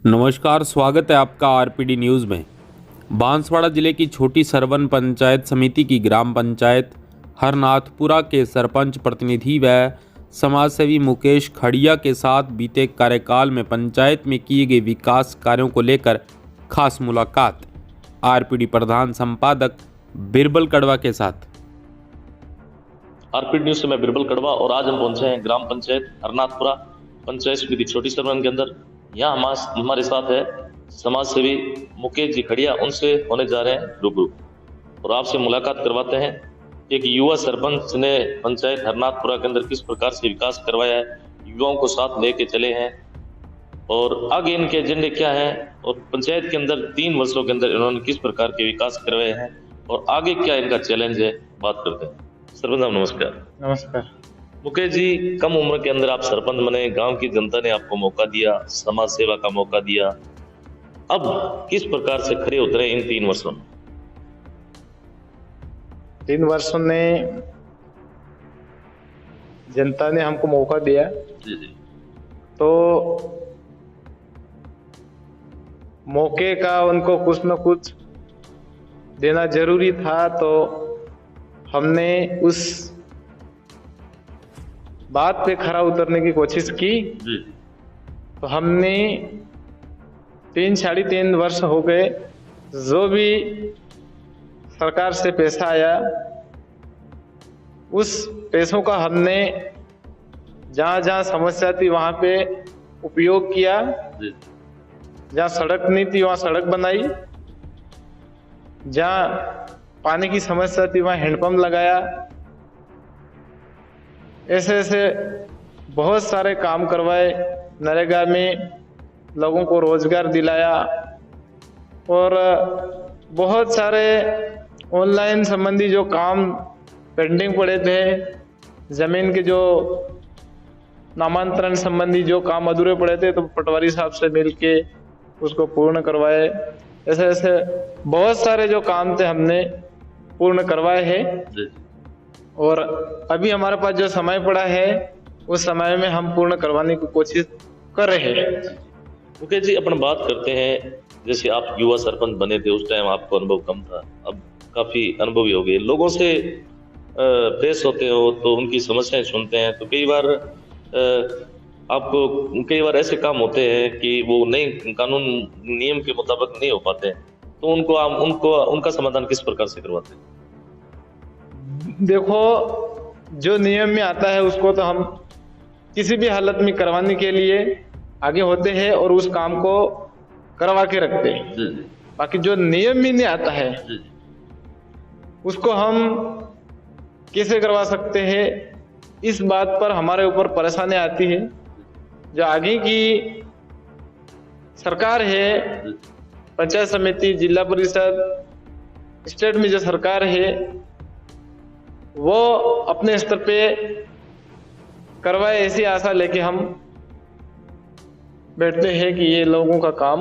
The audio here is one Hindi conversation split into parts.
नमस्कार, स्वागत है आपका आरपीडी न्यूज़ में। बांसवाड़ा जिले की छोटी सरवन पंचायत समिति की ग्राम पंचायत हरनाथपुरा के सरपंच प्रतिनिधि व समाजसेवी मुकेश खड़िया के साथ बीते कार्यकाल में पंचायत में किए गए विकास कार्यों को लेकर खास मुलाकात आरपीडी प्रधान संपादक बिरबल कड़वा के साथ। आरपीडी न्यूज से मैं बिरबल कड़वा और आज हम पहुंचे हैं ग्राम पंचायत हरनाथपुरा पंचायत समिति छोटी सरवन के अंदर। यहाँ हमारे साथ है समाज सेवी मुकेश जी खड़िया, उनसे होने जा रहे हैं रूबरू और आपसे मुलाकात करवाते हैं। एक युवा सरपंच ने पंचायत हरनाथपुरा के अंदर किस प्रकार से विकास करवाया है, युवाओं को साथ लेके चले हैं और आगे इनके एजेंडे क्या हैं और पंचायत के अंदर 3 वर्षों के अंदर इन्होंने किस प्रकार के विकास करवाए हैं और आगे क्या इनका चैलेंज है, बात करते हैं। सरपंच साहब नमस्कार। नमस्कार। मुकेश जी, कम उम्र के अंदर आप सरपंच बने, गांव की जनता ने आपको मौका दिया, समाज सेवा का मौका दिया, अब किस प्रकार से खड़े उतरे इन 3 वर्षों में? 3 वर्षों में जनता ने हमको मौका दिया जी जी। तो मौके का उनको कुछ न कुछ देना जरूरी था, तो हमने उस बात पे खरा उतरने की कोशिश की। जी। तो हमने 3-3.5 वर्ष हो गए, जो भी सरकार से पैसा आया उस पैसों का हमने जहाँ जहाँ समस्या थी वहाँ पे उपयोग किया। जी। जहाँ सड़क नहीं थी वहाँ सड़क बनाई, जहाँ पानी की समस्या थी वहाँ हैंडपंप लगाया। ऐसे ऐसे बहुत सारे काम करवाए, नरेगा में लोगों को रोजगार दिलाया और बहुत सारे ऑनलाइन संबंधी जो काम पेंडिंग पड़े थे, जमीन के जो नामांतरण संबंधी जो काम अधूरे पड़े थे, तो पटवारी साहब से मिलके उसको पूर्ण करवाए। ऐसे ऐसे बहुत सारे जो काम थे हमने पूर्ण करवाए हैं और अभी हमारे पास जो समय पड़ा है उस समय में हम पूर्ण करवाने की कोशिश कर रहे हैं। मुकेश जी, अपन बात करते हैं, जैसे आप युवा सरपंच बने थे उस टाइम आपको अनुभव कम था, अब काफी अनुभवी हो गए, लोगों से पेश होते हो तो उनकी समस्याएं सुनते हैं, तो कई बार ऐसे काम होते हैं कि वो नए कानून नियम के मुताबिक नहीं हो पाते, तो उनका समाधान किस प्रकार से करवाते हैं? देखो, जो नियम में आता है उसको तो हम किसी भी हालत में करवाने के लिए आगे होते हैं और उस काम को करवा के रखते हैं। बाकी जो नियम में नहीं आता है उसको हम कैसे करवा सकते हैं, इस बात पर हमारे ऊपर परेशानी आती है। जो आगे की सरकार है, पंचायत समिति, जिला परिषद, स्टेट में जो सरकार है, वो अपने स्तर पे करवाए, ऐसी आशा लेके हम बैठते हैं कि ये लोगों का काम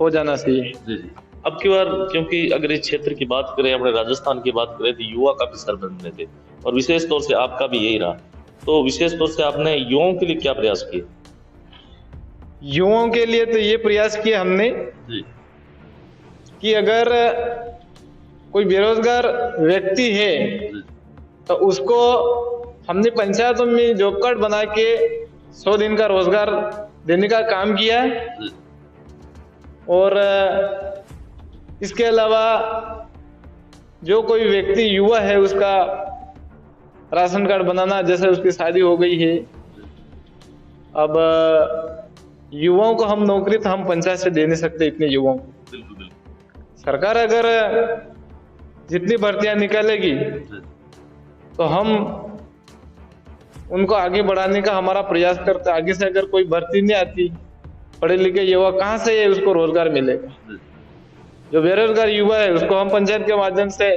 हो जाना चाहिए। जी जी। अब की बार, क्योंकि अगर इस क्षेत्र की बात करें, अपने राजस्थान की बात करें, तो युवा काफी सरपंच बने थे और विशेष तौर से आपका भी यही रहा, तो विशेष तौर से आपने युवाओं के लिए क्या प्रयास किए? युवाओं के लिए तो ये प्रयास किया हमने जी। कि अगर कोई बेरोजगार व्यक्ति है तो उसको हमने पंचायतों में जॉब कार्ड बना के 100 दिन का रोजगार देने का काम किया। और इसके अलावा जो कोई व्यक्ति युवा है उसका राशन कार्ड बनाना, जैसे उसकी शादी हो गई है, अब युवाओं को हम नौकरी तो हम पंचायत से दे नहीं सकते इतने युवाओं को। सरकार अगर जितनी भर्तियां निकालेगी तो हम उनको आगे बढ़ाने का हमारा प्रयास करते। आगे से अगर कोई भर्ती नहीं आती, पढ़े लिखे युवा कहाँ से उसको रोजगार मिलेगा? जो बेरोजगार युवा है उसको हम पंचायत के माध्यम से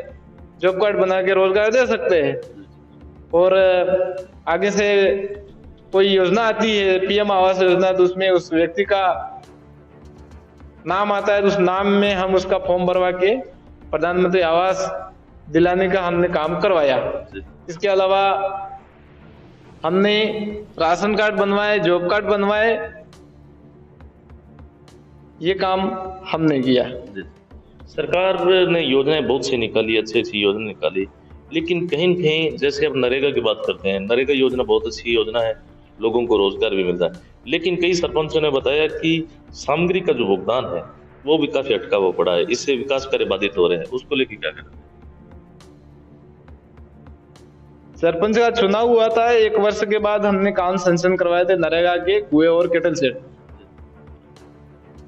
जॉब कार्ड बना के रोजगार दे सकते हैं। और आगे से कोई योजना आती है, पीएम आवास योजना, तो उसमें उस व्यक्ति का नाम आता है, तो उस नाम में हम उसका फॉर्म भरवा के प्रधानमंत्री आवास दिलाने का हमने काम करवाया। इसके अलावा हमने राशन कार्ड बनवाए, जॉब कार्ड बनवाए ये काम हमने किया। जी। सरकार ने योजनाएं बहुत सी निकाली, अच्छी अच्छी योजना निकाली, लेकिन कहीं न कहीं जैसे अब नरेगा की बात करते हैं, नरेगा योजना बहुत अच्छी योजना है, लोगों को रोजगार भी मिलता है। लेकिन कई सरपंचों ने बताया कि सामग्री का जो भुगतान है, वो भी काफी अटका हुआ पड़ा है, इससे विकास कार्य बाधित हो रहे हैं। उसको लेके क्या कहना है? सरपंच का चुनाव हुआ था, 1 वर्ष के बाद हमने काम सैंक्शन करवाए थे नरेगा के कुएं और केटल सेट।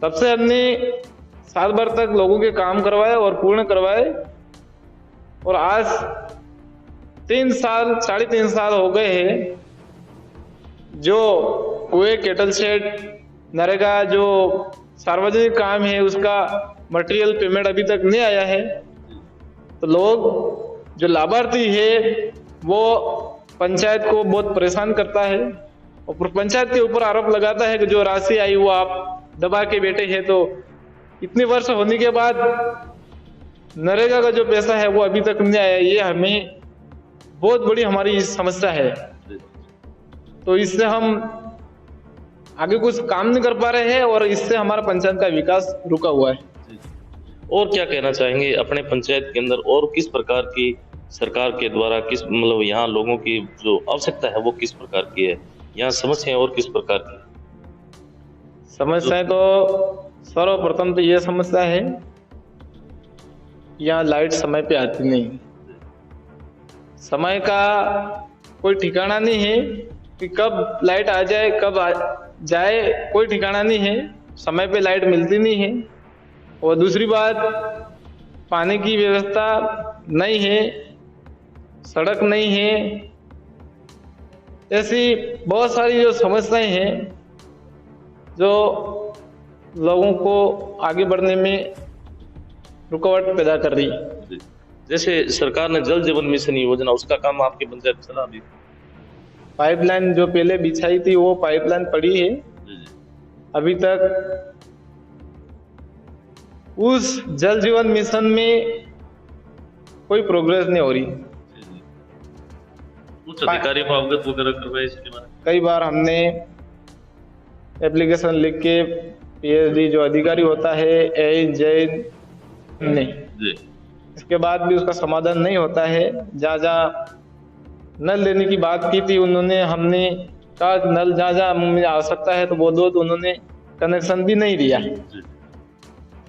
तब से हमने साल भर तक लोगों के काम करवाए और पूर्ण करवाए, और आज 3 साल 3.5 साल हो गए हैं जो कुएं केटल सेट नरेगा जो सार्वजनिक काम है उसका मटेरियल पेमेंट अभी तक नहीं आया है। तो लोग जो लाभार्थी है वो पंचायत को बहुत परेशान करता है और पंचायत के ऊपर आरोप लगाता है कि जो राशि आई वो आप दबा के बैठे हैं। तो इतने वर्ष होने के बाद नरेगा का जो पैसा है वो अभी तक नहीं आया, ये हमें बहुत बड़ी हमारी समस्या है। तो इससे हम आगे कुछ काम नहीं कर पा रहे हैं और इससे हमारा पंचायत का विकास रुका हुआ है। और क्या कहना चाहेंगे अपने पंचायत के अंदर, और किस प्रकार की सरकार के द्वारा किस मतलब यहाँ लोगों की जो आवश्यकता है वो किस प्रकार की है, यहाँ समस्याएं और किस प्रकार की? समस्याएं तो सर्वप्रथम तो ये समस्या है, यहाँ लाइट समय पे आती नहीं, समय का कोई ठिकाना नहीं है कि कब लाइट आ जाए कब जाए, कोई ठिकाना नहीं है, समय पे लाइट मिलती नहीं है। और दूसरी बात, पानी की व्यवस्था नहीं है, सड़क नहीं है, ऐसी बहुत सारी जो समस्याएं हैं जो लोगों को आगे बढ़ने में रुकावट पैदा कर रही है। जैसे सरकार ने जल जीवन मिशन योजना, उसका काम आपकी पंचायत में चला अभी? पाइपलाइन जो पहले बिछाई थी वो पाइपलाइन पड़ी है, अभी तक उस जल जीवन मिशन में कोई प्रोग्रेस नहीं हो रही। कुछ अधिकारियों को अवगत वगैरह करवाए इसके बारे में? कई बार हमने एप्लीकेशन लिख के पीएचडी जो अधिकारी होता है जैन नहीं, इसके बाद भी उसका समाधान नहीं होता है। जहाँ नल लेने की बात की थी उन्होंने, हमने कहा नल जहाँ मुझे आवश्यकता है तो वो दो, तो उन्होंने कनेक्शन भी नहीं दिया।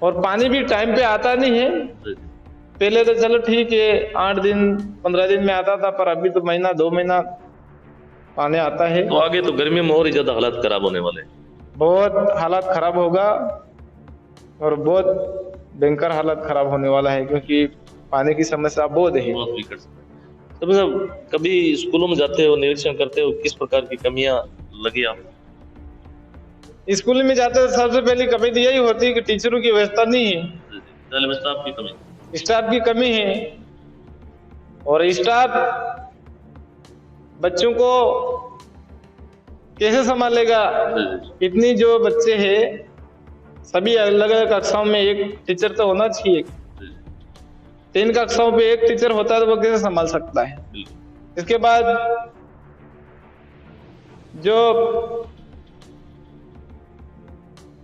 और पानी भी टाइम पे आता नहीं है। पहले तो चलो ठीक है 8 दिन 15 दिन में आता था, पर अभी तो महीना 2 महीना पानी आता है। तो आगे तो गर्मी में और ही ज्यादा हालात खराब होने वाले, बहुत हालात खराब होगा और बहुत भयंकर हालत खराब होने वाला है, क्योंकि पानी की समस्या बहुत है। बहुत विकट। तो मतलब कभी स्कूलों में जाते हो, निरीक्षण करते हो, किस प्रकार की कमियां लगी आपको? स्कूल में जाते तो सबसे पहली कमी तो यही होती है कि टीचरों की व्यवस्था नहीं है, स्टाफ की कमी, स्टाफ की कमी है। और स्टाफ बच्चों को कैसे संभालेगा? इतनी जो बच्चे हैं सभी अलग अलग कक्षाओं में एक टीचर तो होना चाहिए। 3 कक्षाओं पे एक टीचर होता है तो वो कैसे संभाल सकता है? इसके बाद जो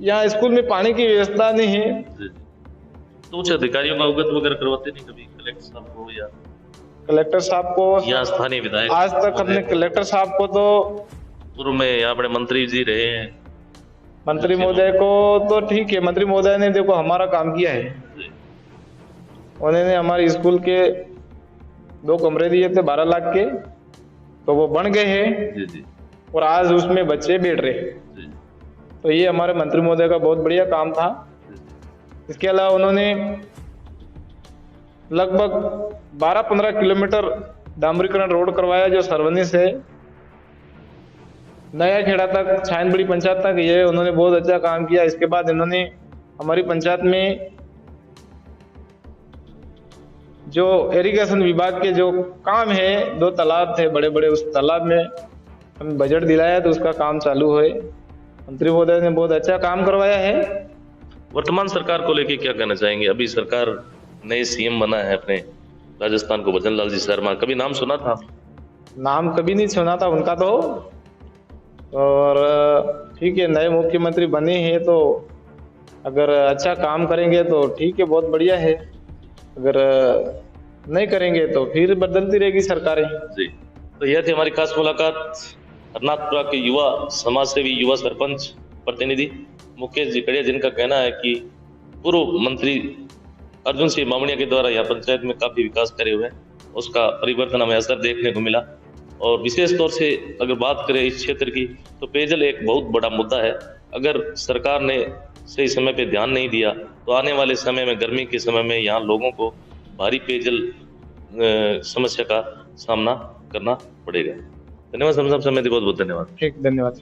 यहाँ स्कूल में पानी की व्यवस्था नहीं है, तो उच्च अधिकारियों को अवगत वगैरह करवाते नहीं कभी? कलेक्टर साहब को या या स्थानीय विधायक? आज तक हमने कलेक्टर साहब को तो, पूर्व में यहाँ बड़े मंत्री जी रहे हैं, मंत्री महोदय को तो ठीक है, मंत्री महोदय ने देखो हमारा काम किया है। उन्होंने हमारे स्कूल के 2 कमरे दिए थे 12 लाख के, तो वो बन गए हैं और आज उसमें बच्चे बैठ रहे हैं। तो ये हमारे मंत्री महोदय का बहुत बढ़िया काम था। इसके अलावा उन्होंने लगभग 12-15 किलोमीटर डामरीकरण रोड करवाया, जो सरवनी से नया खेड़ा तक, छायनबड़ी पंचायत तक, ये उन्होंने बहुत अच्छा काम किया। इसके बाद इन्होंने हमारी पंचायत में जो इरिगेशन विभाग के जो काम है, 2 तालाब थे बड़े बड़े, उस तालाब में हम बजट दिलाया तो उसका काम चालू है। मंत्री महोदय ने बहुत अच्छा काम करवाया है। वर्तमान सरकार को लेके क्या कहना चाहेंगे? अभी सरकार नए सीएम बना है अपने राजस्थान को, भजन लाल जी शर्मा, कभी नाम सुना था? नाम कभी नहीं सुना था उनका तो, और ठीक है नए मुख्यमंत्री बने हैं तो अगर अच्छा काम करेंगे तो ठीक है, बहुत बढ़िया है। अगर नहीं करेंगे तो फिर बदलती रहेगी सरकारें। जी, तो यह थी हमारी खास मुलाकात हरनाथपुरा के युवा समाज सेवी, युवा सरपंच प्रतिनिधि मुकेश जी खड़िया, जिनका कहना है कि पूर्व मंत्री अर्जुन सिंह बामणिया के द्वारा यह पंचायत में काफी विकास करे हुए हैं, उसका परिवर्तन हमें असर देखने को मिला। और विशेष तौर से अगर बात करें इस क्षेत्र की, तो पेयजल एक बहुत बड़ा मुद्दा है। अगर सरकार ने सही समय पे ध्यान नहीं दिया तो आने वाले समय में, गर्मी के समय में, यहाँ लोगों को भारी पेयजल समस्या का सामना करना पड़ेगा। धन्यवाद। समय बहुत बहुत धन्यवाद। ठीक, धन्यवाद।